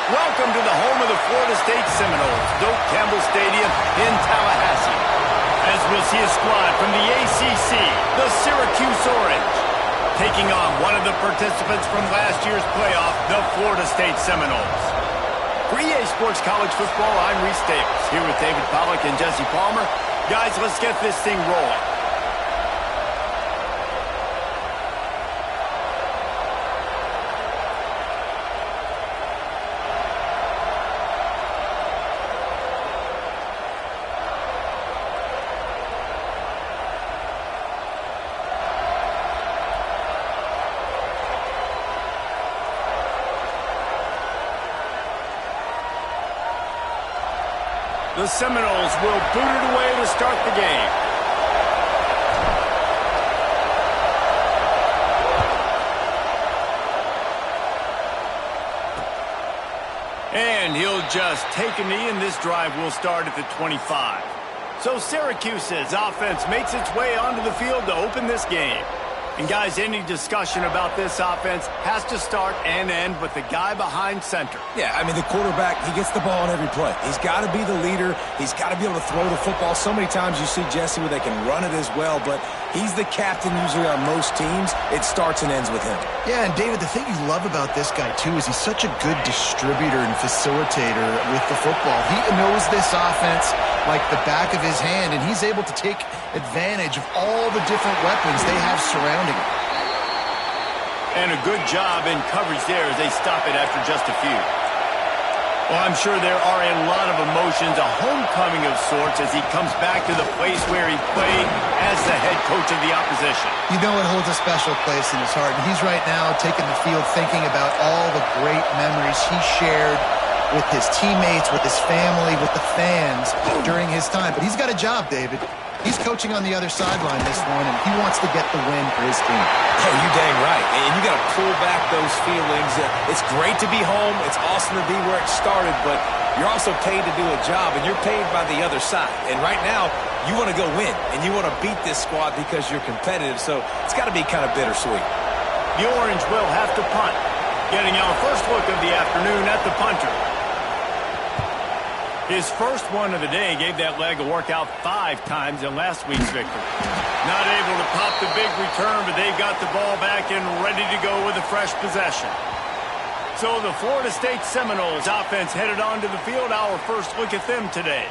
Welcome to the home of the Florida State Seminoles, Doak Campbell Stadium in Tallahassee. As we'll see a squad from the ACC, the Syracuse Orange, taking on one of the participants from last year's playoff, the Florida State Seminoles. For EA Sports College Football, I'm Reese Davis, here with David Pollack and Jesse Palmer. Guys, let's get this thing rolling. The Seminoles will boot it away to start the game. And he'll just take a knee, and this drive will start at the 25. So Syracuse's offense makes its way onto the field to open this game. And guys, any discussion about this offense has to start and end with the guy behind center. Yeah, I mean, the quarterback, he gets the ball on every play. He's got to be the leader. He's got to be able to throw the football. So many times you see Jesse where they can run it as well, but he's the captain usually on most teams. It starts and ends with him. Yeah, and David, the thing you love about this guy, too, is he's such a good distributor and facilitator with the football. He knows this offense like the back of his hand, and he's able to take advantage of all the different weapons they have surrounding him. And a good job in coverage there as they stop it after just a few. Well, I'm sure there are a lot of emotions, a homecoming of sorts as he comes back to the place where he played as the head coach of the opposition. You know it holds a special place in his heart, and he's right now taking the field thinking about all the great memories he shared with his teammates, with his family, with the fans during his time. But he's got a job, David. He's coaching on the other sideline this one, and he wants to get the win for his team. Oh, you're dang right. And you got to pull back those feelings. It's great to be home. It's awesome to be where it started, but you're also paid to do a job, and you're paid by the other side. And right now, you want to go win, and you want to beat this squad because you're competitive, so it's got to be kind of bittersweet. The Orange will have to punt, getting our first look of the afternoon at the punter. His first one of the day gave that leg a workout 5 times in last week's victory. Not able to pop the big return, but they got the ball back and ready to go with a fresh possession. So the Florida State Seminoles offense headed onto the field. Our first look at them today.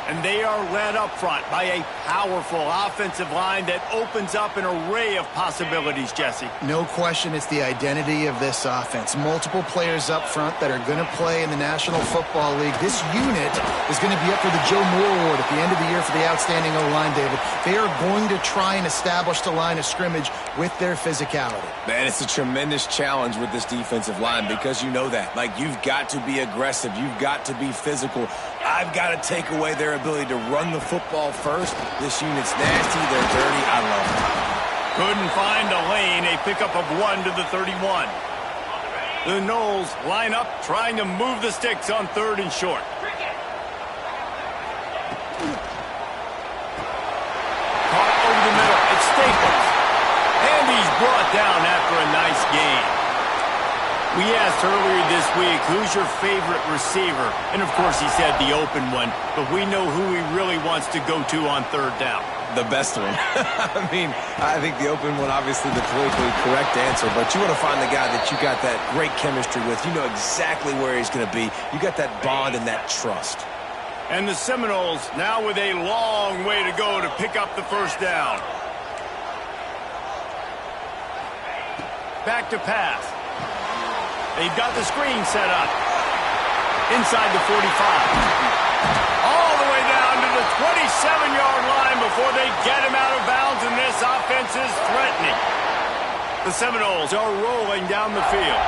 And they are led up front by a powerful offensive line that opens up an array of possibilities, Jesse. No question it's the identity of this offense. Multiple players up front that are going to play in the National Football League. This unit is going to be up for the Joe Moore Award at the end of the year for the outstanding O-line, David. They are going to try and establish the line of scrimmage with their physicality. Man, it's a tremendous challenge with this defensive line because you know that. Like, you've got to be aggressive. You've got to be physical. I've got to take away their ability to run the football first. This unit's nasty. They're dirty. I love it. Couldn't find a lane. A pickup of 1 to the 31. The Noles line up, trying to move the sticks on 3rd and short. Caught over the middle. It's Staples. And he's brought down after a nice gain. We asked earlier this week, who's your favorite receiver? And, of course, he said the open one. But we know who he really wants to go to on 3rd down. The best one. I mean, I think the open one, obviously the politically correct answer. But you want to find the guy that you got that great chemistry with. You know exactly where he's going to be. You got that bond and that trust. And the Seminoles now with a long way to go to pick up the 1st down. Back to pass. They've got the screen set up. Inside the 45. All the way down to the 27-yard line before they get him out of bounds, and this offense is threatening. The Seminoles are rolling down the field.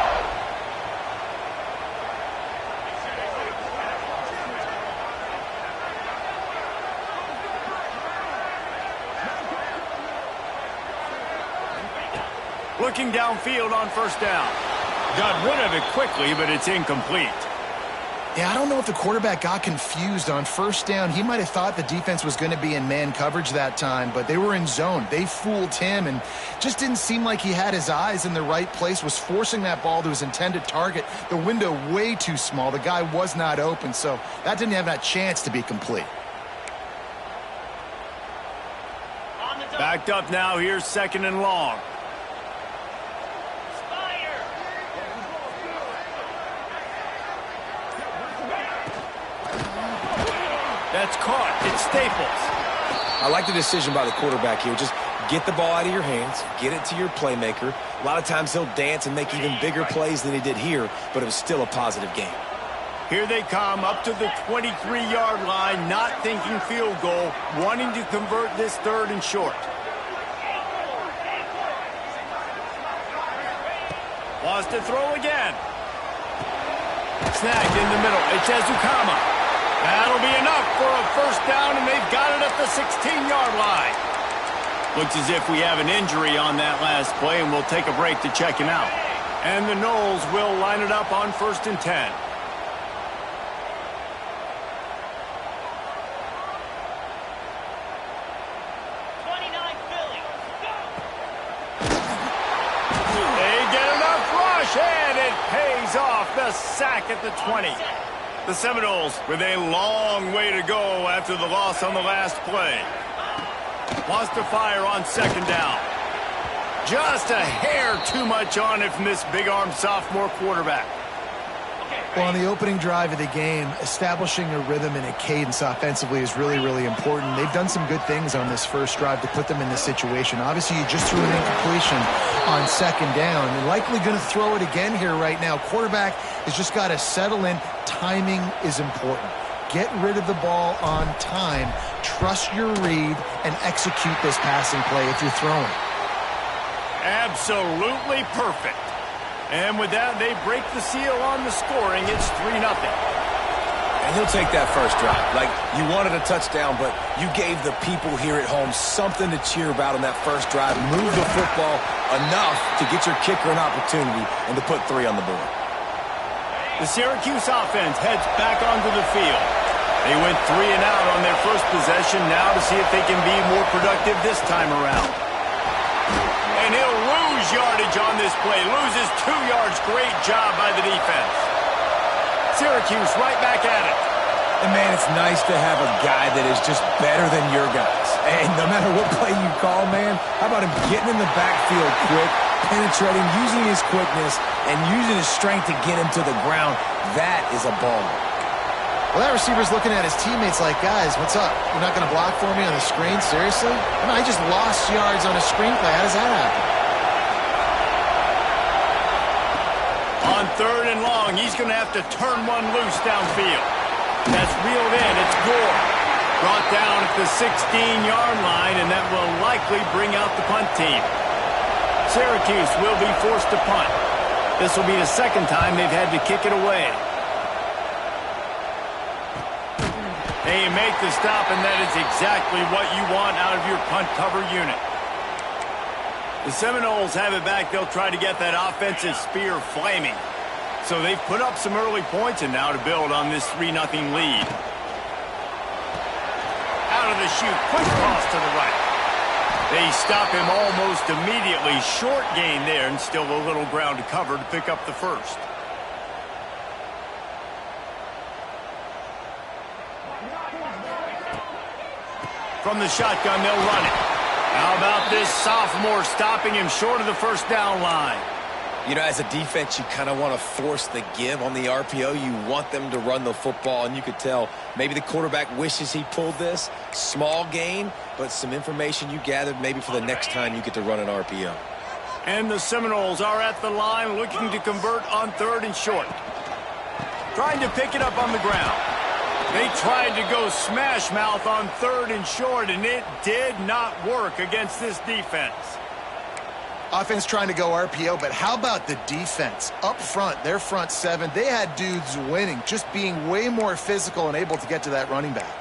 Looking downfield on 1st down. Got rid of it quickly, but it's incomplete. Yeah, I don't know if the quarterback got confused on first down. He might have thought the defense was going to be in man coverage that time, but they were in zone. They fooled him and just didn't seem like he had his eyes in the right place, was forcing that ball to his intended target. The window way too small. The guy was not open, so that didn't have that chance to be complete. Backed up now. Here's 2nd and long. That's caught. It's Staples. I like the decision by the quarterback here. Just get the ball out of your hands, get it to your playmaker. A lot of times he'll dance and make even bigger plays than he did here, but it was still a positive game. Here they come up to the 23-yard line, not thinking field goal, wanting to convert this 3rd and short. Wants to throw again. Snagged in the middle. It's Ezukama. That'll be enough for a 1st down, and they've got it at the 16-yard line. Looks as if we have an injury on that last play, and we'll take a break to check him out. And the Noles will line it up on 1st and 10. They get enough rush, and it pays off. The sack at the 20. The Seminoles with a long way to go after the loss on the last play. Wants to fire on 2nd down. Just a hair too much on it from this big-armed sophomore quarterback. Well, on the opening drive of the game, establishing a rhythm and a cadence offensively is really, really important. They've done some good things on this first drive to put them in this situation. Obviously, you just threw an incompletion on 2nd down. You're likely going to throw it again here right now. Quarterback has just got to settle in. Timing is important. Get rid of the ball on time. Trust your read and execute this passing play if you're throwing. Absolutely perfect. And with that, they break the seal on the scoring. It's 3-0. And he'll take that first drive. Like, you wanted a touchdown, but you gave the people here at home something to cheer about on that first drive. Move the football enough to get your kicker an opportunity and to put 3 on the board. The Syracuse offense heads back onto the field. They went 3 and out on their first possession, now to see if they can be more productive this time around. And he'll lose yardage on this play. Loses 2 yards. Great job by the defense. Syracuse right back at it. And, man, it's nice to have a guy that is just better than your guys. And no matter what play you call, man, how about him getting in the backfield quick, penetrating, using his quickness, and using his strength to get him to the ground? That is a baller. Well, that receiver's looking at his teammates like, guys, what's up? You're not going to block for me on the screen? Seriously? I mean, I just lost yards on a screen play. How does that happen? On 3rd and long, he's going to have to turn one loose downfield. That's reeled in. It's Gore. Brought down at the 16-yard line, and that will likely bring out the punt team. Syracuse will be forced to punt. This will be the 2nd time they've had to kick it away. They make the stop, and that is exactly what you want out of your punt cover unit. The Seminoles have it back. They'll try to get that offensive spear flaming. So they've put up some early points, and now to build on this 3-0 lead. Out of the chute, quick cross to the right. They stop him almost immediately. Short gain there, and still a little ground to cover to pick up the first. From the shotgun, they'll run it. How about this sophomore stopping him short of the 1st down line? You know, as a defense, you kind of want to force the give on the RPO. You want them to run the football, and you could tell maybe the quarterback wishes he pulled this. Small gain, but some information you gathered maybe for the next time you get to run an RPO. And the Seminoles are at the line looking to convert on 3rd and short. Trying to pick it up on the ground. They tried to go smash mouth on 3rd and short, and it did not work against this defense. Offense trying to go RPO, but how about the defense? Up front, their front 7, they had dudes winning, just being way more physical and able to get to that running back.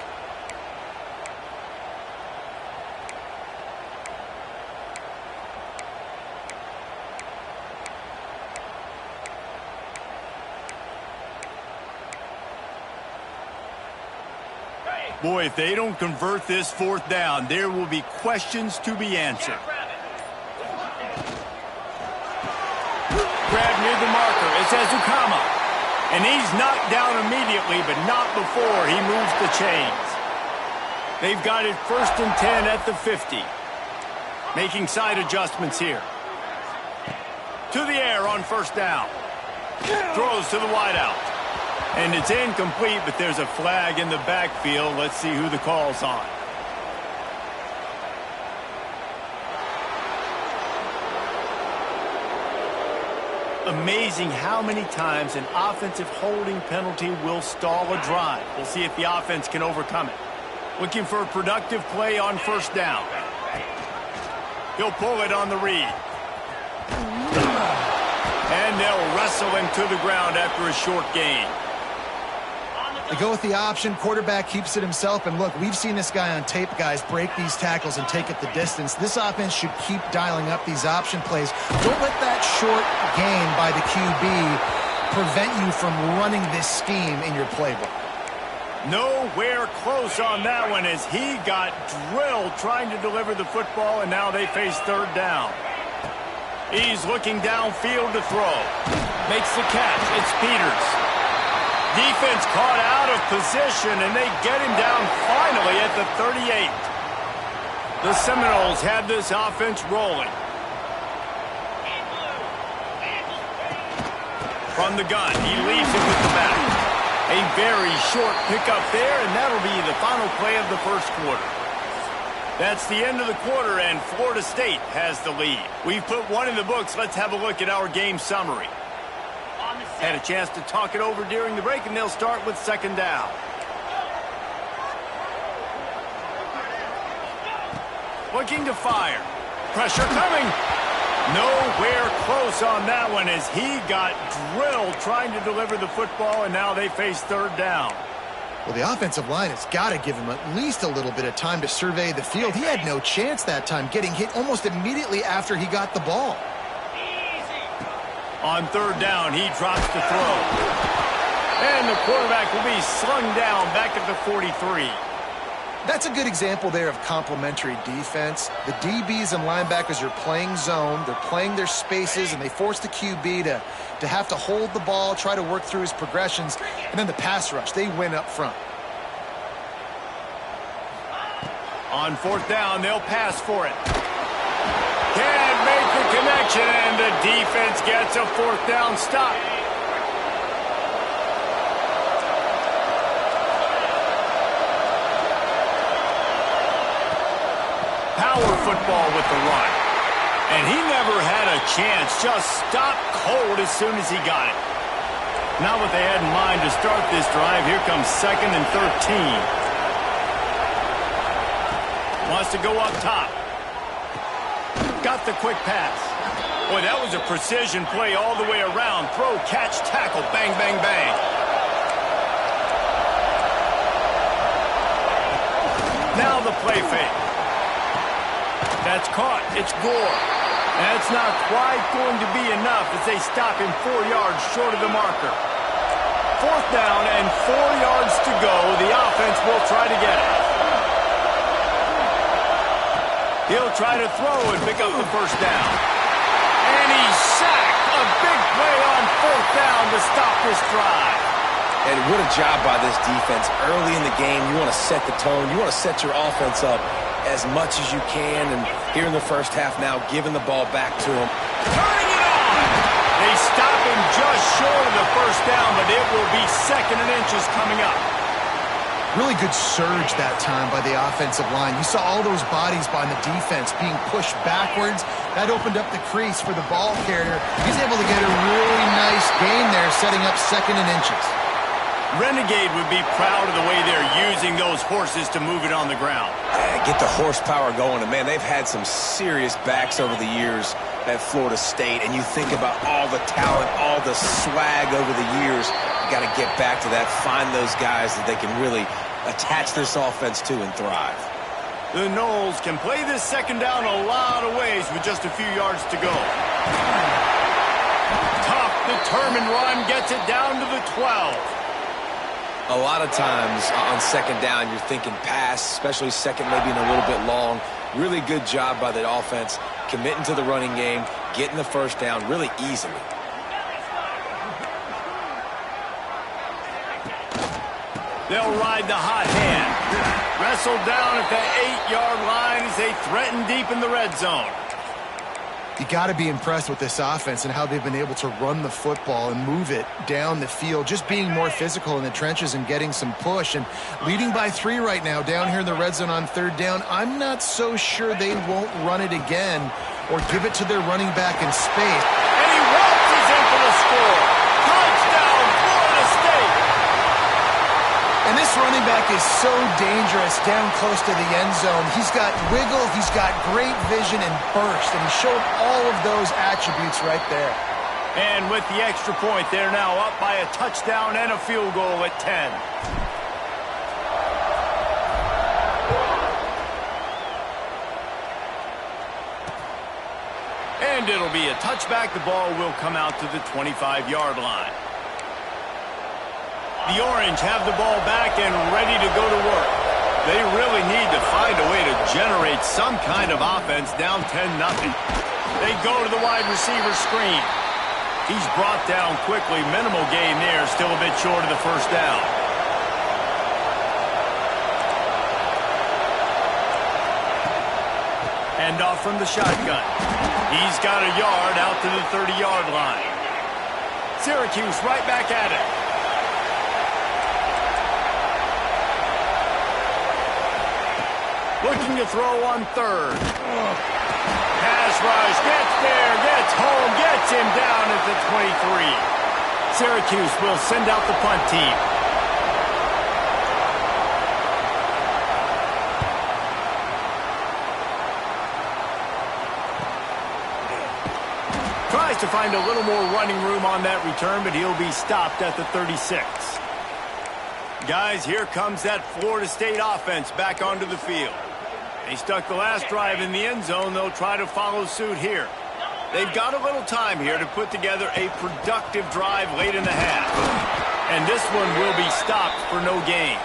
Boy, if they don't convert this fourth down, there will be questions to be answered. Grab near the marker. It's Ezukama. And he's knocked down immediately, but not before he moves the chains. They've got it 1st and 10 at the 50. Making side adjustments here. To the air on 1st down. Throws to the wideout. And it's incomplete, but there's a flag in the backfield. Let's see who the call's on. Amazing how many times an offensive holding penalty will stall a drive. We'll see if the offense can overcome it. Looking for a productive play on 1st down. He'll pull it on the read. And they'll wrestle him to the ground after a short gain. They go with the option. Quarterback keeps it himself. And look, we've seen this guy on tape, guys, break these tackles and take it the distance. This offense should keep dialing up these option plays. Don't let that short gain by the QB prevent you from running this scheme in your playbook. Nowhere close on that one as he got drilled trying to deliver the football, and now they face 3rd down. He's looking downfield to throw. Makes the catch. It's Peters. Defense caught out of position, and they get him down finally at the 38. The Seminoles have this offense rolling. From the gun, he leaves it with the back. A very short pickup there, and that'll be the final play of the 1st quarter. That's the end of the quarter, and Florida State has the lead. We've put one in the books. Let's have a look at our game summary. Had a chance to talk it over during the break, and they'll start with 2nd down. Looking to fire. Pressure coming. Nowhere close on that one as he got drilled trying to deliver the football, and now they face 3rd down. Well, the offensive line has got to give him at least a little bit of time to survey the field. He had no chance that time, getting hit almost immediately after he got the ball. On 3rd down, he drops the throw. And the quarterback will be slung down back at the 43. That's a good example there of complementary defense. The DBs and linebackers are playing zone. They're playing their spaces, and they force the QB to have to hold the ball, try to work through his progressions. And then the pass rush, they win up front. On 4th down, they'll pass for it. Can't make the connection, and the defense gets a 4th down stop. Power football with the run. And he never had a chance, just stopped cold as soon as he got it. Not what they had in mind to start this drive. Here comes 2nd and 13. Wants to go up top. Got the quick pass. Boy, that was a precision play all the way around. Throw, catch, tackle, bang, bang, bang. Now the play fake. That's caught. It's Gore. That's not quite going to be enough as they stop him 4 yards short of the marker. 4th down and 4 yards to go. The offense will try to get it. He'll try to throw and pick up the 1st down. And he's sacked. A big play on 4th down to stop this drive. And what a job by this defense. Early in the game, you want to set the tone. You want to set your offense up as much as you can. And here in the 1st half now, giving the ball back to him. Turning it on! They stop him just short of the 1st down, but it will be 2nd and inches coming up. Really good surge that time by the offensive line. You saw all those bodies by the defense being pushed backwards. That opened up the crease for the ball carrier. He's able to get a really nice gain there, setting up 2nd and inches. Renegade would be proud of the way they're using those horses to move it on the ground. Get the horsepower going. And, man, they've had some serious backs over the years at Florida State. And you think about all the talent, all the swag over the years. You got to get back to that, find those guys that they can really attach this offense to and thrive. The Noles can play this 2nd down a lot of ways with just a few yards to go. Tough, determined run gets it down to the 12. A lot of times on second down, you're thinking pass, especially second maybe in a little bit long. Really good job by the offense, committing to the running game, getting the first down really easily. They'll ride the hot hand. Wrestled down at the 8-yard line as they threaten deep in the red zone. You got to be impressed with this offense and how they've been able to run the football and move it down the field, just being more physical in the trenches and getting some push. And leading by 3 right now down here in the red zone on third down, I'm not so sure they won't run it again or give it to their running back in space. And he waltzes in for the score. Touchdown, Florida State. And this running back is so dangerous down close to the end zone. He's got wiggle, he's got great vision and burst, and he showed all of those attributes right there. And with the extra point, they're now up by a touchdown and a field goal at 10. And it'll be a touchback. The ball will come out to the 25-yard line. The Orange have the ball back and ready to go to work. They really need to find a way to generate some kind of offense down 10-0. They go to the wide receiver screen. He's brought down quickly. Minimal gain there, still a bit short of the first down. Hand off from the shotgun. He's got a yard out to the 30-yard line. Syracuse right back at it. Looking to throw on third. Pass rush, gets there, gets home, gets him down at the 23. Syracuse will send out the punt team. Tries to find a little more running room on that return, but he'll be stopped at the 36. Guys, here comes that Florida State offense back onto the field. They stuck the last drive in the end zone. They'll try to follow suit here. They've got a little time here to put together a productive drive late in the half. And this one will be stopped for no gain.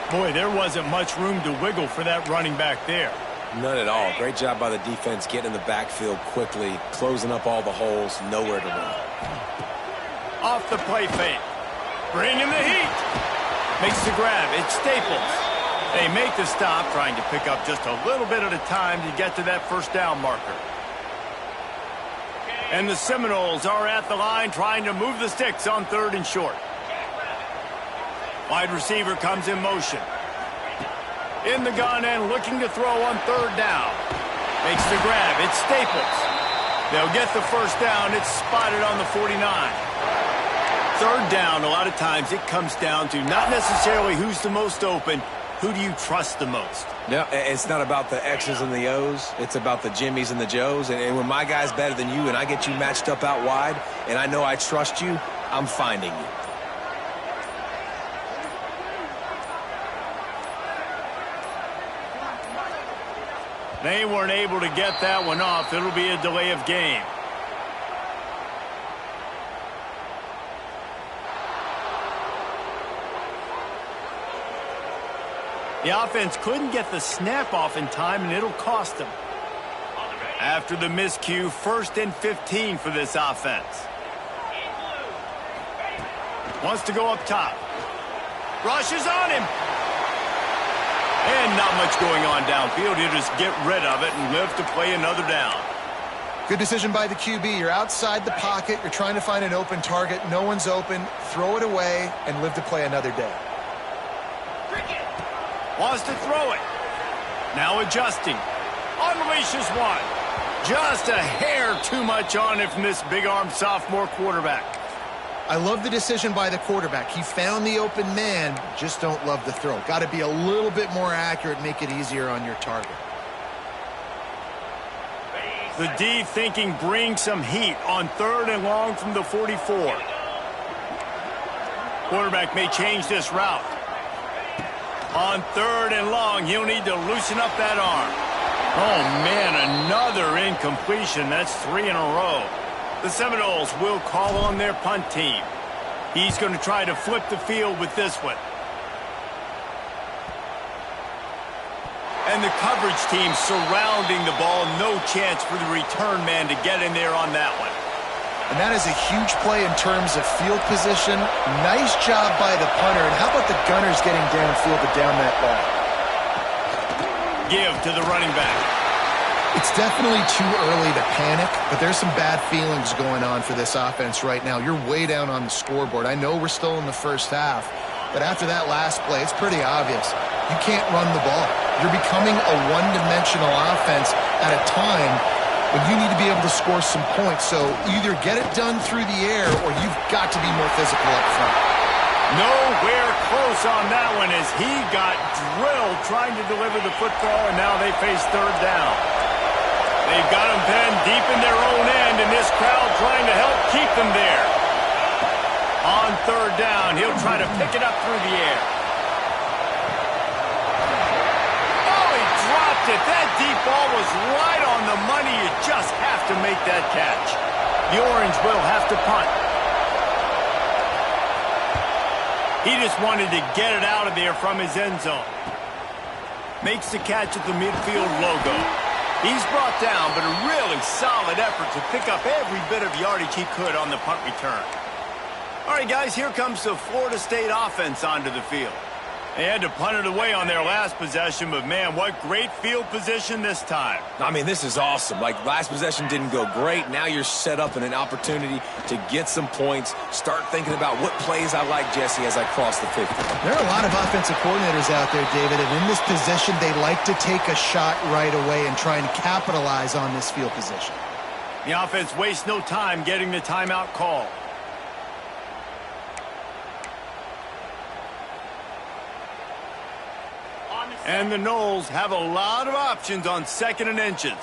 Boy, there wasn't much room to wiggle for that running back there. None at all. Great job by the defense getting in the backfield quickly, closing up all the holes, nowhere to run. Off the play fake. Bringing the heat. Makes the grab. It's Staples. They make the stop, trying to pick up just a little bit at a time to get to that first down marker. And the Seminoles are at the line trying to move the sticks on third and short. Wide receiver comes in motion. In the gun and looking to throw on third down. Makes the grab. It's Staples. They'll get the first down. It's spotted on the 49. Third down, a lot of times it comes down to not necessarily who's the most open. Who do you trust the most? No, it's not about the X's and the O's. It's about the Jimmies and the Joes. And when my guy's better than you and I get you matched up out wide and I know I trust you, I'm finding you. They weren't able to get that one off. It'll be a delay of game. The offense couldn't get the snap off in time, and it'll cost them. After the miscue, 1st and 15 for this offense. Wants to go up top. Rushes on him. And not much going on downfield. He'll just get rid of it and live to play another down. Good decision by the QB. You're outside the pocket. You're trying to find an open target. No one's open. Throw it away and live to play another day. Wants to throw it. Now adjusting. Unleashes one. Just a hair too much on it from this big-armed sophomore quarterback. I love the decision by the quarterback. He found the open man. Just don't love the throw. Got to be a little bit more accurate, make it easier on your target. The D thinking bring some heat on 3rd and long from the 44. Quarterback may change this route. On 3rd and long, he'll need to loosen up that arm. Oh, man, another incompletion. That's 3 in a row. The Seminoles will call on their punt team. He's going to try to flip the field with this one. And the coverage team surrounding the ball. No chance for the return man to get in there on that one. And that is a huge play in terms of field position. Nice job by the punter. And how about the gunners getting downfield to down that ball? Give to the running back. It's definitely too early to panic, but there's some bad feelings going on for this offense right now. You're way down on the scoreboard. I know we're still in the first half, but after that last play, it's pretty obvious. You can't run the ball. You're becoming a one-dimensional offense at a time when you need to be able to score some points. So either get it done through the air or you've got to be more physical up front. Nowhere close on that one as he got drilled trying to deliver the football, and now they face third down. They've got him pinned deep in their own end, and this crowd trying to help keep them there. On third down, he'll try to pick it up through the air. That deep ball was right on the money. You just have to make that catch. The Orange will have to punt. He just wanted to get it out of there from his end zone. Makes the catch at the midfield logo. He's brought down, but a really solid effort to pick up every bit of yardage he could on the punt return. All right, guys, here comes the Florida State offense onto the field. They had to punt it away on their last possession, but, man, what great field position this time. I mean, this is awesome. Like, last possession didn't go great. Now you're set up in an opportunity to get some points. Start thinking about what plays I like, Jesse, as I cross the 50. There are a lot of offensive coordinators out there, David, and in this position, they like to take a shot right away and try and capitalize on this field position. The offense wastes no time getting the timeout call. And the Noles have a lot of options on 2nd and inches.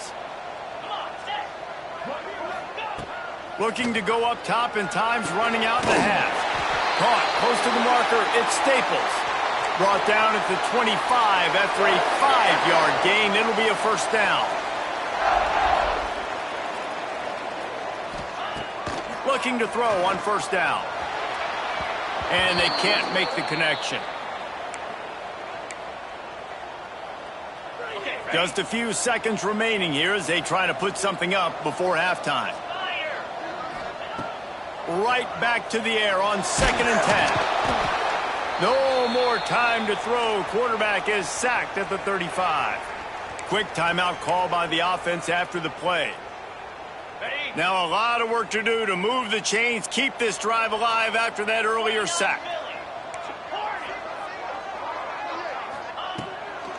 Looking to go up top, and time's running out in the half. Caught close to the marker. It's Staples. Brought down at the 25 after a 5-yard gain. It'll be a first down. Looking to throw on first down. And they can't make the connection. Just a few seconds remaining here as they try to put something up before halftime. Right back to the air on 2nd and 10. No more time to throw. Quarterback is sacked at the 35. Quick timeout call by the offense after the play. Now a lot of work to do to move the chains, keep this drive alive after that earlier sack.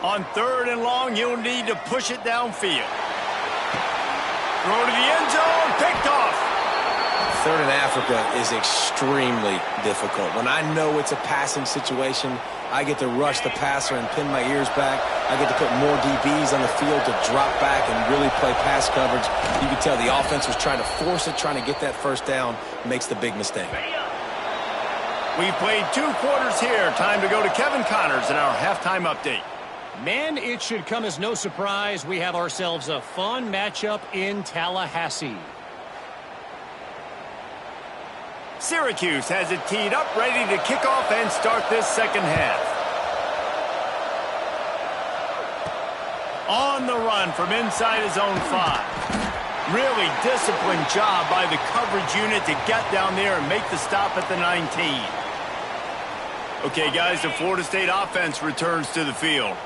On 3rd and long, you'll need to push it downfield. Throw to the end zone, picked off. 3rd and Africa is extremely difficult. When I know it's a passing situation, I get to rush the passer and pin my ears back. I get to put more DBs on the field to drop back and really play pass coverage. You can tell the offense was trying to force it, trying to get that first down, makes the big mistake. We've played 2 quarters here. Time to go to Kevin Connors in our halftime update. Man, it should come as no surprise we have ourselves a fun matchup in Tallahassee. Syracuse has it teed up, ready to kick off and start this second half. On the run from inside his own 5. Really disciplined job by the coverage unit to get down there and make the stop at the 19. Okay, guys, the Florida State offense returns to the field.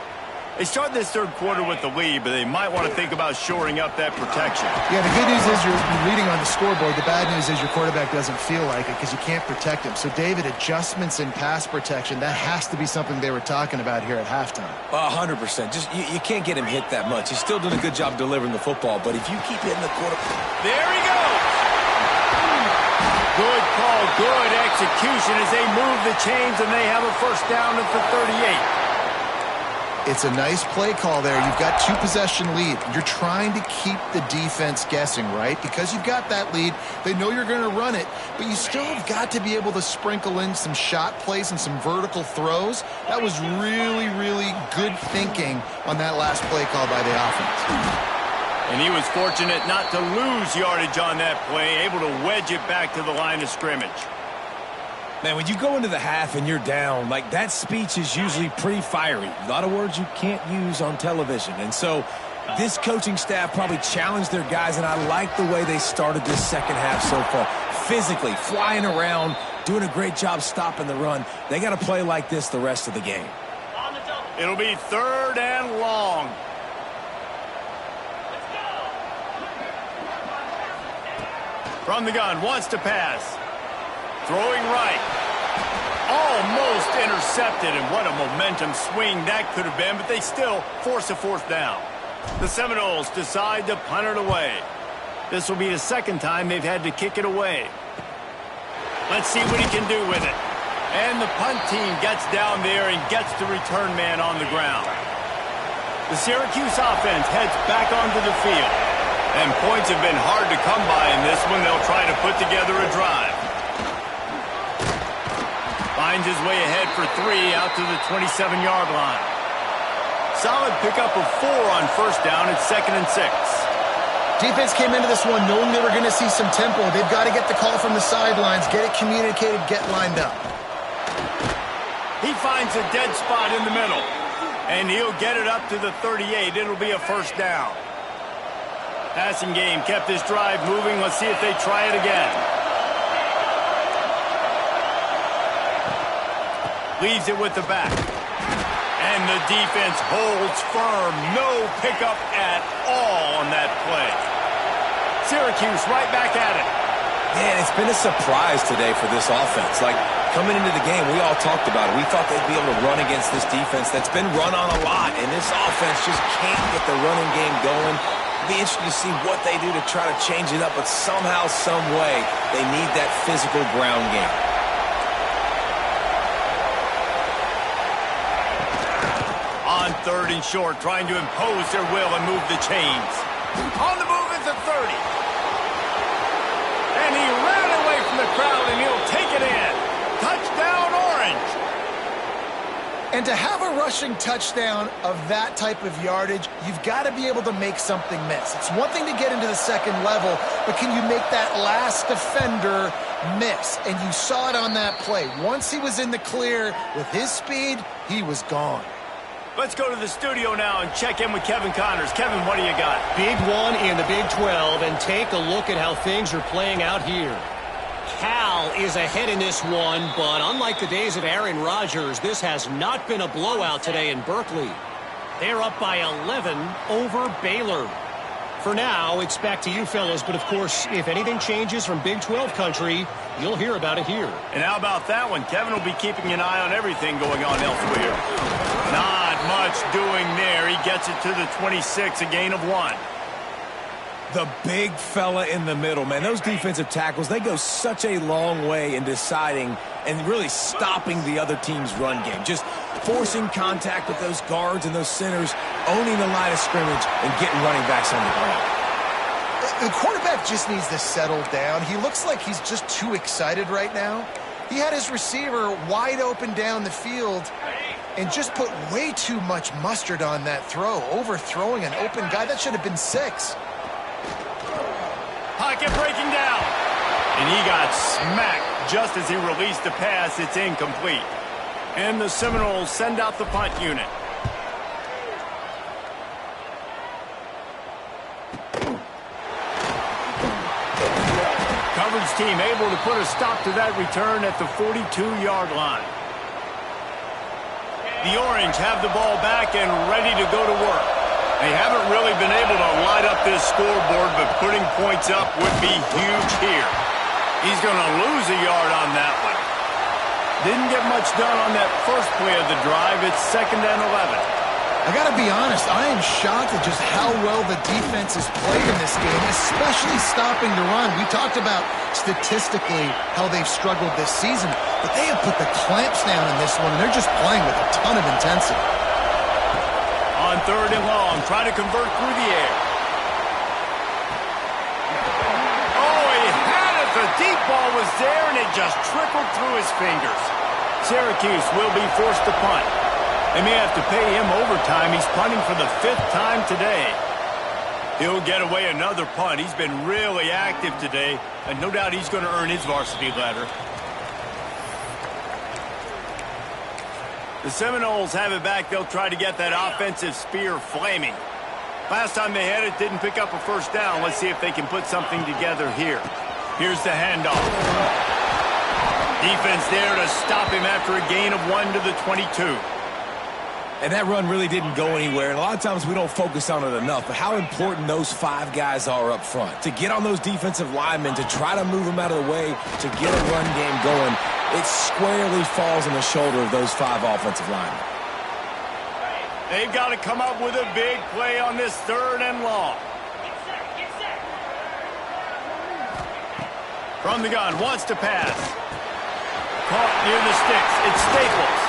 They start this 3rd quarter with the lead, but they might want to think about shoring up that protection. Yeah, the good news is you're reading on the scoreboard. The bad news is your quarterback doesn't feel like it because you can't protect him. So, David, adjustments in pass protection, that has to be something they were talking about here at halftime. 100%. Just you can't get him hit that much. He's still doing a good job delivering the football, but if you keep hitting the quarterback... There he goes! Good call, good execution as they move the chains, and they have a first down at the 38. It's a nice play call there. You've got 2-possession lead. You're trying to keep the defense guessing, right? Because you've got that lead, they know you're going to run it, but you still have got to be able to sprinkle in some shot plays and some vertical throws. That was really, really good thinking on that last play call by the offense. And he was fortunate not to lose yardage on that play, able to wedge it back to the line of scrimmage. Man, when you go into the half and you're down, like that speech is usually pretty fiery. A lot of words you can't use on television. And so this coaching staff probably challenged their guys, and I like the way they started this second half so far. Physically, flying around, doing a great job stopping the run. They got to play like this the rest of the game. It'll be 3rd and long. From the gun, wants to pass. Throwing right. Almost intercepted, and what a momentum swing that could have been, but they still force a 4th down. The Seminoles decide to punt it away. This will be the 2nd time they've had to kick it away. Let's see what he can do with it. And the punt team gets down there and gets the return man on the ground. The Syracuse offense heads back onto the field. And points have been hard to come by in this one. They'll try to put together a drive. Finds his way ahead for 3 out to the 27-yard line. Solid pickup of 4 on 1st down. It's 2nd and 6. Defense came into this one knowing they were going to see some tempo. They've got to get the call from the sidelines, get it communicated, get lined up. He finds a dead spot in the middle. And he'll get it up to the 38. It'll be a 1st down. Passing game kept this drive moving. Let's see if they try it again. Leaves it with the back. And the defense holds firm. No pickup at all on that play. Syracuse right back at it. Man, it's been a surprise today for this offense. Like, coming into the game, we all talked about it. We thought they'd be able to run against this defense that's been run on a lot, and this offense just can't get the running game going. It'll be interesting to see what they do to try to change it up, but somehow, some way, they need that physical ground game. On 3rd and short, trying to impose their will and move the chains. On the move is the 30. And he ran away from the crowd, and he'll take it in. Touchdown, Orange. And to have a rushing touchdown of that type of yardage, you've got to be able to make something miss. It's one thing to get into the 2nd level, but can you make that last defender miss? And you saw it on that play. Once he was in the clear with his speed, he was gone. Let's go to the studio now and check in with Kevin Connors. Kevin, what do you got? Big one in the Big 12, and take a look at how things are playing out here. Cal is ahead in this one, but unlike the days of Aaron Rodgers, this has not been a blowout today in Berkeley. They're up by 11 over Baylor. For now, it's back to you fellas, but of course, if anything changes from Big 12 country, you'll hear about it here. And how about that one? Kevin will be keeping an eye on everything going on elsewhere. Not much doing there. He gets it to the 26, a gain of 1. The big fella in the middle, man. Those defensive tackles, they go such a long way in deciding and really stopping the other team's run game. Just forcing contact with those guards and those centers, owning the line of scrimmage, and getting running backs on the ground. The quarterback just needs to settle down. He looks like he's just too excited right now. He had his receiver wide open down the field and just put way too much mustard on that throw, overthrowing an open guy. That should have been 6. Pocket breaking down. And he got smacked just as he released the pass. It's incomplete. And the Seminoles send out the punt unit. Coverage team able to put a stop to that return at the 42-yard line. The Orange have the ball back and ready to go to work. They haven't really been able to light up this scoreboard, but putting points up would be huge here. He's going to lose a yard on that one. Didn't get much done on that first play of the drive. It's 2nd and 11. I got to be honest, I am shocked at just how well the defense has played in this game, especially stopping the run. We talked about statistically how they've struggled this season, but they have put the clamps down in this one, and they're just playing with a ton of intensity. On 3rd and long, try to convert through the air. Oh, he had it. The deep ball was there, and it just trickled through his fingers. Syracuse will be forced to punt. They may have to pay him overtime. He's punting for the 5th time today. He'll get away another punt. He's been really active today, and no doubt he's going to earn his varsity letter. The Seminoles have it back. They'll try to get that offensive spear flaming. Last time they had it, didn't pick up a first down. Let's see if they can put something together here. Here's the handoff. Defense there to stop him after a gain of 1 to the 22. And that run really didn't go anywhere. And a lot of times we don't focus on it enough. But how important those 5 guys are up front. To get on those defensive linemen, to try to move them out of the way, to get a run game going, it squarely falls on the shoulder of those 5 offensive linemen. They've got to come up with a big play on this 3rd and long. From the gun, wants to pass. Caught near the sticks. It's Staples.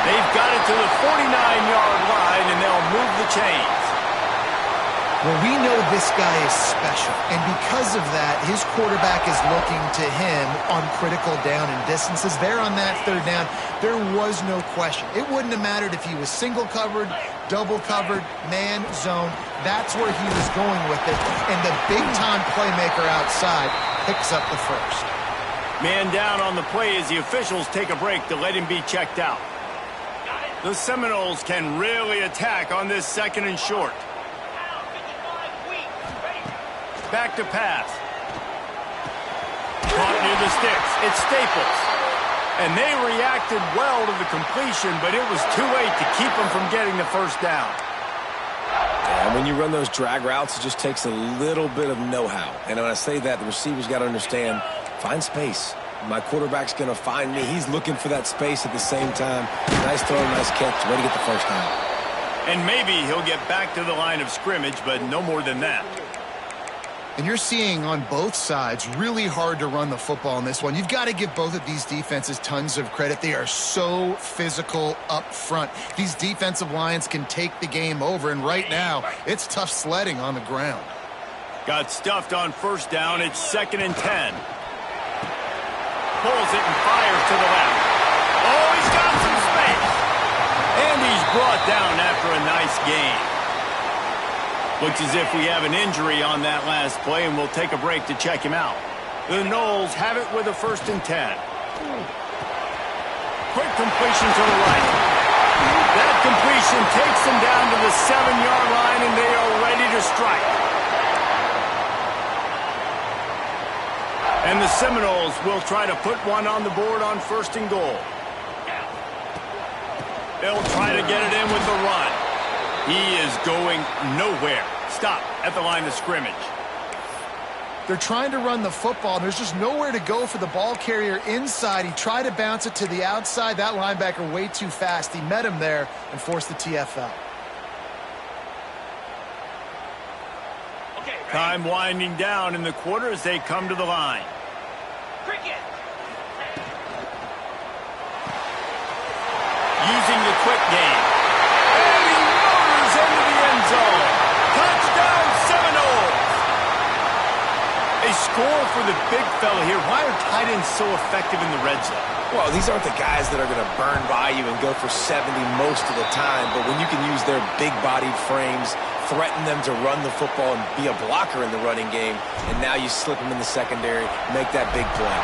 They've got it to the 49-yard line, and they'll move the chains. Well, we know this guy is special, and because of that, his quarterback is looking to him on critical down and distances. There on that 3rd down, there was no question. It wouldn't have mattered if he was single covered, double covered, man, zone. That's where he was going with it, and the big-time playmaker outside picks up the first. Man down on the play as the officials take a break to let him be checked out. The Seminoles can really attack on this 2nd and short. Back to pass. Caught near the sticks. It's Staples. And they reacted well to the completion, but it was too late to keep them from getting the first down. And when you run those drag routes, it just takes a little bit of know-how. And when I say that, the receiver's got to understand, find space. My quarterback's going to find me. He's looking for that space at the same time. Nice throw, nice catch, way to get the first down. And maybe he'll get back to the line of scrimmage, but no more than that. And you're seeing on both sides really hard to run the football in this one. You've got to give both of these defenses tons of credit. They are so physical up front. These defensive lines can take the game over, and right now it's tough sledding on the ground. Got stuffed on first down. It's 2nd and 10. Pulls it and fires to the left. Oh, he's got some space. And he's brought down after a nice gain. Looks as if we have an injury on that last play, and we'll take a break to check him out. The Noles have it with a 1st and 10. Quick completion to the right. That completion takes them down to the 7-yard line, and they are ready to strike. And the Seminoles will try to put one on the board on 1st and goal. They'll try to get it in with the run. He is going nowhere. Stop at the line of scrimmage. They're trying to run the football. There's just nowhere to go for the ball carrier inside. He tried to bounce it to the outside. That linebacker way too fast. He met him there and forced the TFL. Time winding down in the quarter as they come to the line. Using the quick game. And he motors into the end zone. Touchdown, Seminoles! A score for the big fella here. Why are tight ends so effective in the red zone? Well, these aren't the guys that are going to burn by you and go for 70 most of the time, but when you can use their big-bodied frames, threaten them to run the football and be a blocker in the running game, and now you slip them in the secondary, make that big play.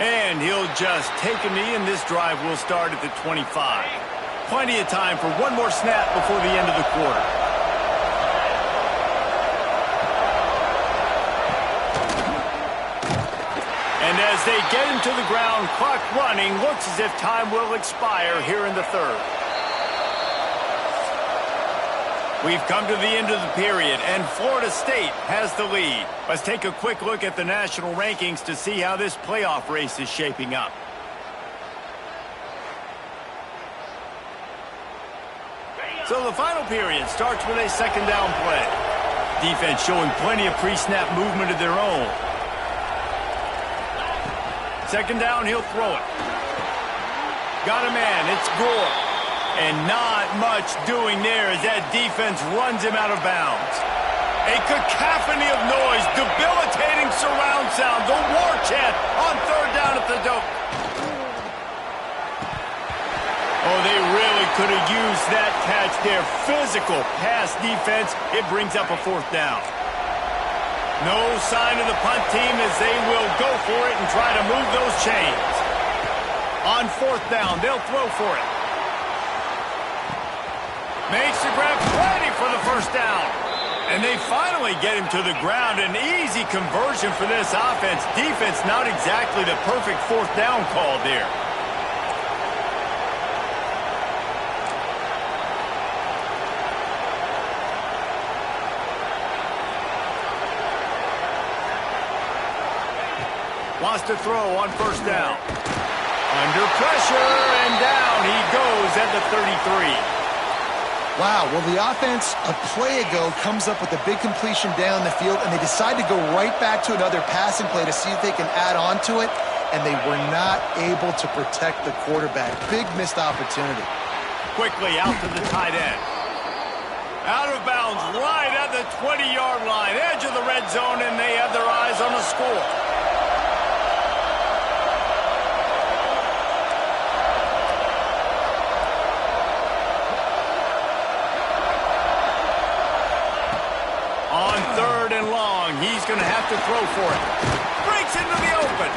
And he'll just take a knee, and this drive will start at the 25. Plenty of time for one more snap before the end of the quarter. And as they get him to the ground, clock running, looks as if time will expire here in the 3rd. We've come to the end of the period, and Florida State has the lead. Let's take a quick look at the national rankings to see how this playoff race is shaping up. So the final period starts with a 2nd down play. Defense showing plenty of pre-snap movement of their own. 2nd down, he'll throw it. Got a man, it's Gore. And not much doing there as that defense runs him out of bounds. A cacophony of noise, debilitating surround sound, the war chant on 3rd down at the dope. Oh, they really could have used that catch there. Physical pass defense. It brings up a 4th down. No sign of the punt team as they will go for it and try to move those chains. On 4th down, they'll throw for it. Makes the grab, ready for the 1st down. And they finally get him to the ground. An easy conversion for this offense. Defense not exactly the perfect 4th down call there. Wants to throw on 1st down. Under pressure, and down he goes at the 33. Wow, well, the offense a play ago comes up with a big completion down the field, and they decide to go right back to another passing play to see if they can add on to it, and they were not able to protect the quarterback. Big missed opportunity. Quickly out to the tight end. Out of bounds right at the 20-yard line, edge of the red zone, and they have their eyes on a score. On 3rd and long, he's going to have to throw for it. Breaks into the open.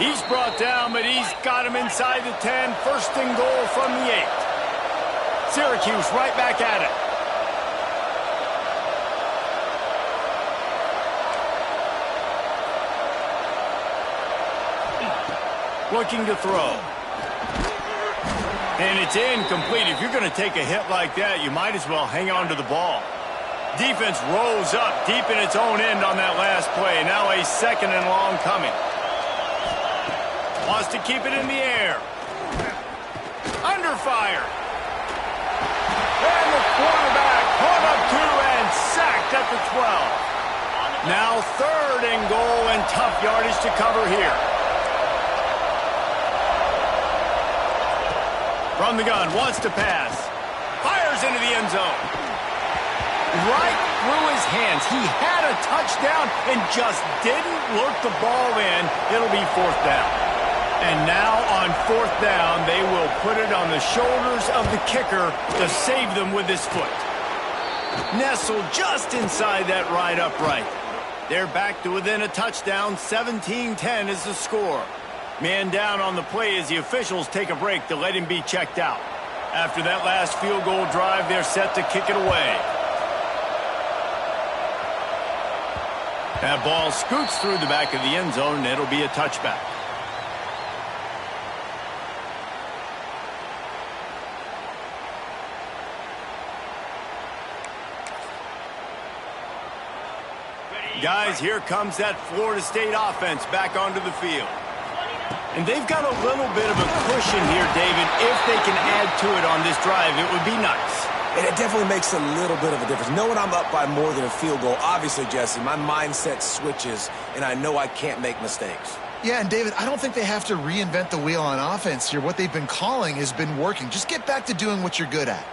He's brought down, but he's got him inside the 10. 1st and goal from the 8. Syracuse right back at it. Looking to throw. And it's incomplete. If you're going to take a hit like that, you might as well hang on to the ball. Defense rolls up deep in its own end on that last play. Now a 2nd and long coming. Wants to keep it in the air. Under fire. And the quarterback caught up to and sacked at the 12. Now 3rd and goal and tough yardage to cover here. From the gun, wants to pass. Fires into the end zone. Right through his hands. He had a touchdown and just didn't look the ball in. It'll be 4th down. And now on 4th down, they will put it on the shoulders of the kicker to save them with his foot. Nestled just inside that right upright. They're back to within a touchdown. 17-10 is the score. Man down on the play as the officials take a break to let him be checked out. After that last field goal drive, they're set to kick it away. That ball scoots through the back of the end zone, and it'll be a touchback. Guys, here comes that Florida State offense back onto the field. And they've got a little bit of a cushion here, David. If they can add to it on this drive, it would be nice. And it definitely makes a little bit of a difference. Knowing I'm up by more than a field goal, obviously, Jesse, my mindset switches, and I know I can't make mistakes. Yeah, and David, I don't think they have to reinvent the wheel on offense here. What they've been calling has been working. Just get back to doing what you're good at.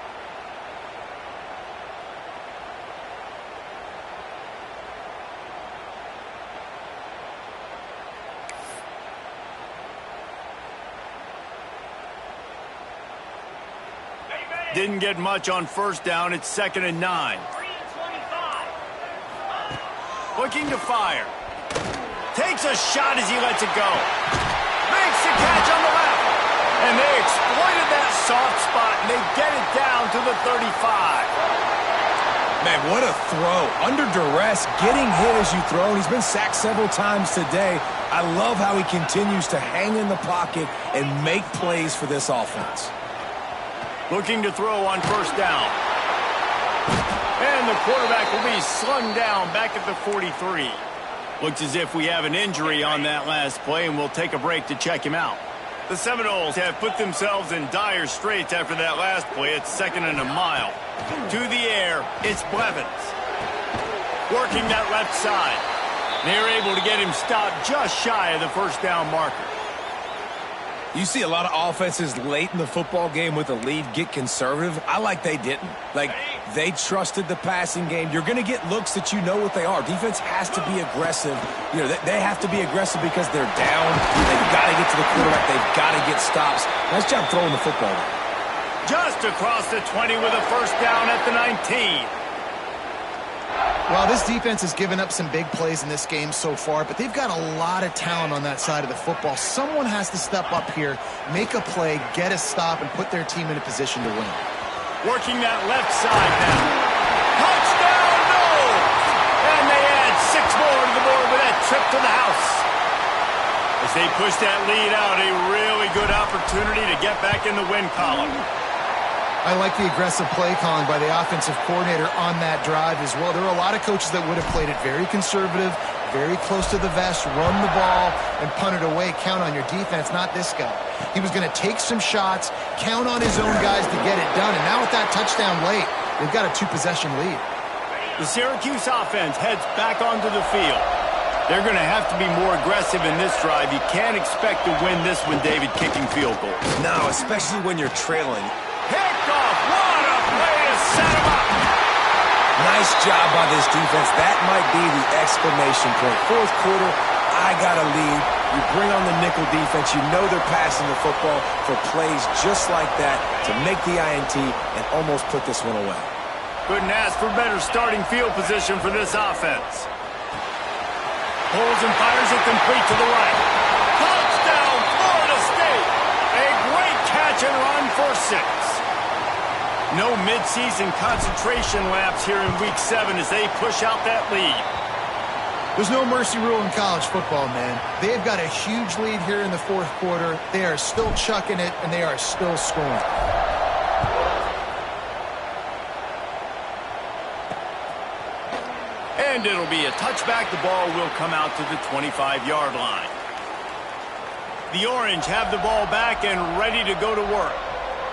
Didn't get much on 1st down. It's 2nd and 9. Looking to fire. Takes a shot as he lets it go. Makes the catch on the left. And they exploited that soft spot, and they get it down to the 35. Man, what a throw. Under duress, getting hit as you throw. He's been sacked several times today. I love how he continues to hang in the pocket and make plays for this offense. Looking to throw on 1st down. And the quarterback will be slung down back at the 43. Looks as if we have an injury on that last play, and we'll take a break to check him out. The Seminoles have put themselves in dire straits after that last play. It's 2nd and a mile. To the air, it's Blevins. Working that left side. They're able to get him stopped just shy of the 1st down marker. You see a lot of offenses late in the football game with a lead get conservative. I like they didn't. Like, they trusted the passing game. You're going to get looks that you know what they are. Defense has to be aggressive. You know, they have to be aggressive because they're down. They've got to get to the quarterback. They've got to get stops. Nice job throwing the football. Just across the 20 with a 1st down at the 19. Well, this defense has given up some big plays in this game so far, but they've got a lot of talent on that side of the football. Someone has to step up here, make a play, get a stop, and put their team in a position to win. Working that left side now. Touchdown, no! And they add 6 more to the board with that trip to the house. As they push that lead out, a really good opportunity to get back in the win column. I like the aggressive play calling by the offensive coordinator on that drive as well. There are a lot of coaches that would have played it very conservative, very close to the vest, run the ball, and punt it away. Count on your defense, not this guy. He was going to take some shots, count on his own guys to get it done. And now with that touchdown late, they've got a 2-possession lead. The Syracuse offense heads back onto the field. They're going to have to be more aggressive in this drive. You can't expect to win this one, David, kicking field goals. No, especially when you're trailing. Picked off. What a play to set him up. Nice job by this defense. That might be the exclamation point. Fourth quarter, I got a lead. You bring on the nickel defense. You know they're passing the football for plays just like that to make the INT and almost put this one away. Couldn't ask for better starting field position for this offense. Pulls and fires it complete to the right. Touchdown, Florida State. A great catch and run for 6. No midseason concentration laps here in Week 7 as they push out that lead. There's no mercy rule in college football, man. They've got a huge lead here in the fourth quarter. They are still chucking it, and they are still scoring. And it'll be a touchback. The ball will come out to the 25-yard line. The Orange have the ball back and ready to go to work.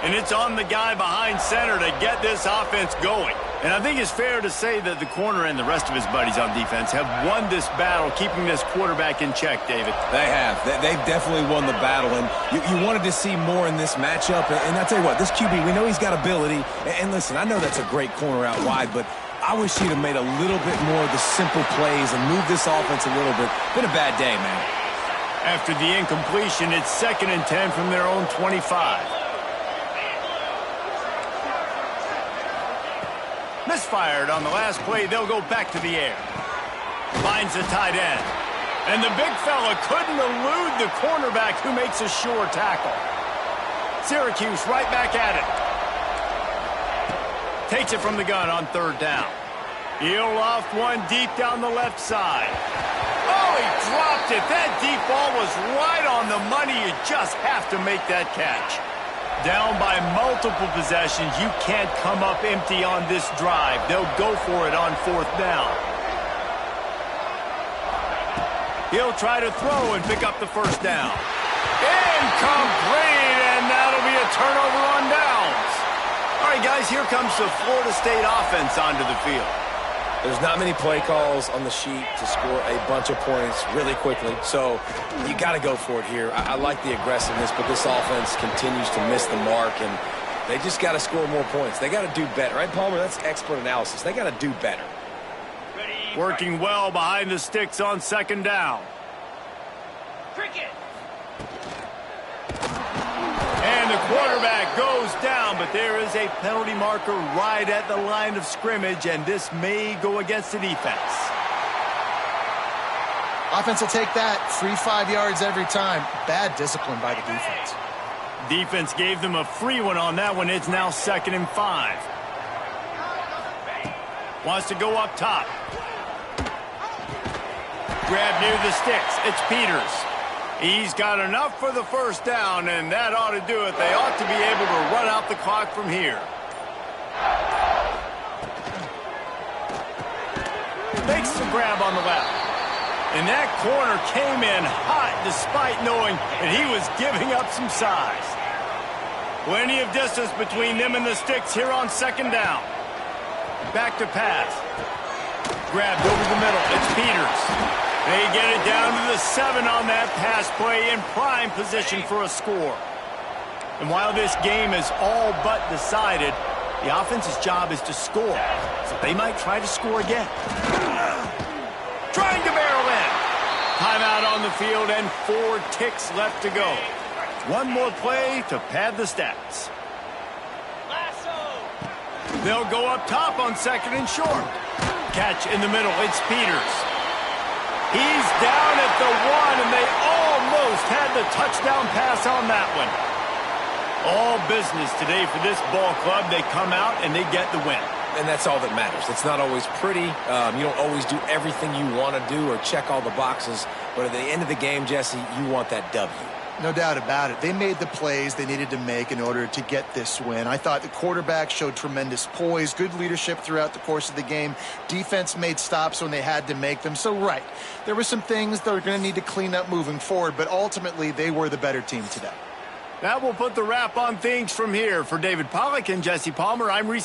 And it's on the guy behind center to get this offense going. And I think it's fair to say that the corner and the rest of his buddies on defense have won this battle, keeping this quarterback in check, David. They have. They've definitely won the battle. And you wanted to see more in this matchup. And I'll tell you what, this QB, we know he's got ability. And listen, I know that's a great corner out wide, but I wish he'd have made a little bit more of the simple plays and moved this offense a little bit. Been a bad day, man. After the incompletion, it's 2nd and 10 from their own 25. Misfired on the last play. They'll go back to the air. Finds the tight end. And the big fella couldn't elude the cornerback who makes a sure tackle. Syracuse right back at it. Takes it from the gun on 3rd down. He'll loft one deep down the left side. Oh, he dropped it. That deep ball was right on the money. You just have to make that catch. Down by multiple possessions, you can't come up empty on this drive. They'll go for it on 4th down. He'll try to throw and pick up the 1st down. Incomplete, and that'll be a turnover on downs. All right, guys, here comes the Florida State offense onto the field. There's not many play calls on the sheet to score a bunch of points really quickly, so you got to go for it here. I like the aggressiveness, but this offense continues to miss the mark, and they just got to score more points. They got to do better, right, Palmer? That's expert analysis. They got to do better. Working well behind the sticks on 2nd down. Cricket. And the quarterback goes down, but there is a penalty marker right at the line of scrimmage, and this may go against the defense. Offense will take that. Free 5 yards every time. Bad discipline by the defense. Defense gave them a free one on that one. It's now 2nd and 5. Wants to go up top. Grab near the sticks. It's Peters. He's got enough for the 1st down, and that ought to do it. They ought to be able to run out the clock from here. Makes the grab on the left. And that corner came in hot despite knowing that he was giving up some size. Plenty of distance between them and the sticks here on 2nd down. Back to pass. Grabbed over the middle. It's Peters. They get it down to the 7 on that pass play in prime position for a score. And while this game is all but decided, the offense's job is to score. So they might try to score again. Trying to barrel in. Timeout on the field and 4 ticks left to go. One more play to pad the stats. They'll go up top on 2nd and short. catch in the middle. It's Peters. He's down at the 1, and they almost had the touchdown pass on that one. All business today for this ball club. They come out and they get the win. And that's all that matters. It's not always pretty. You don't always do everything you want to do or check all the boxes. But at the end of the game, Jesse, you want that W. No doubt about it. They made the plays they needed to make in order to get this win. I thought the quarterback showed tremendous poise, good leadership throughout the course of the game. Defense made stops when they had to make them. So, right, there were some things that are going to need to clean up moving forward, but ultimately they were the better team today. That will put the wrap on things from here. For David Pollack and Jesse Palmer, I'm Reese.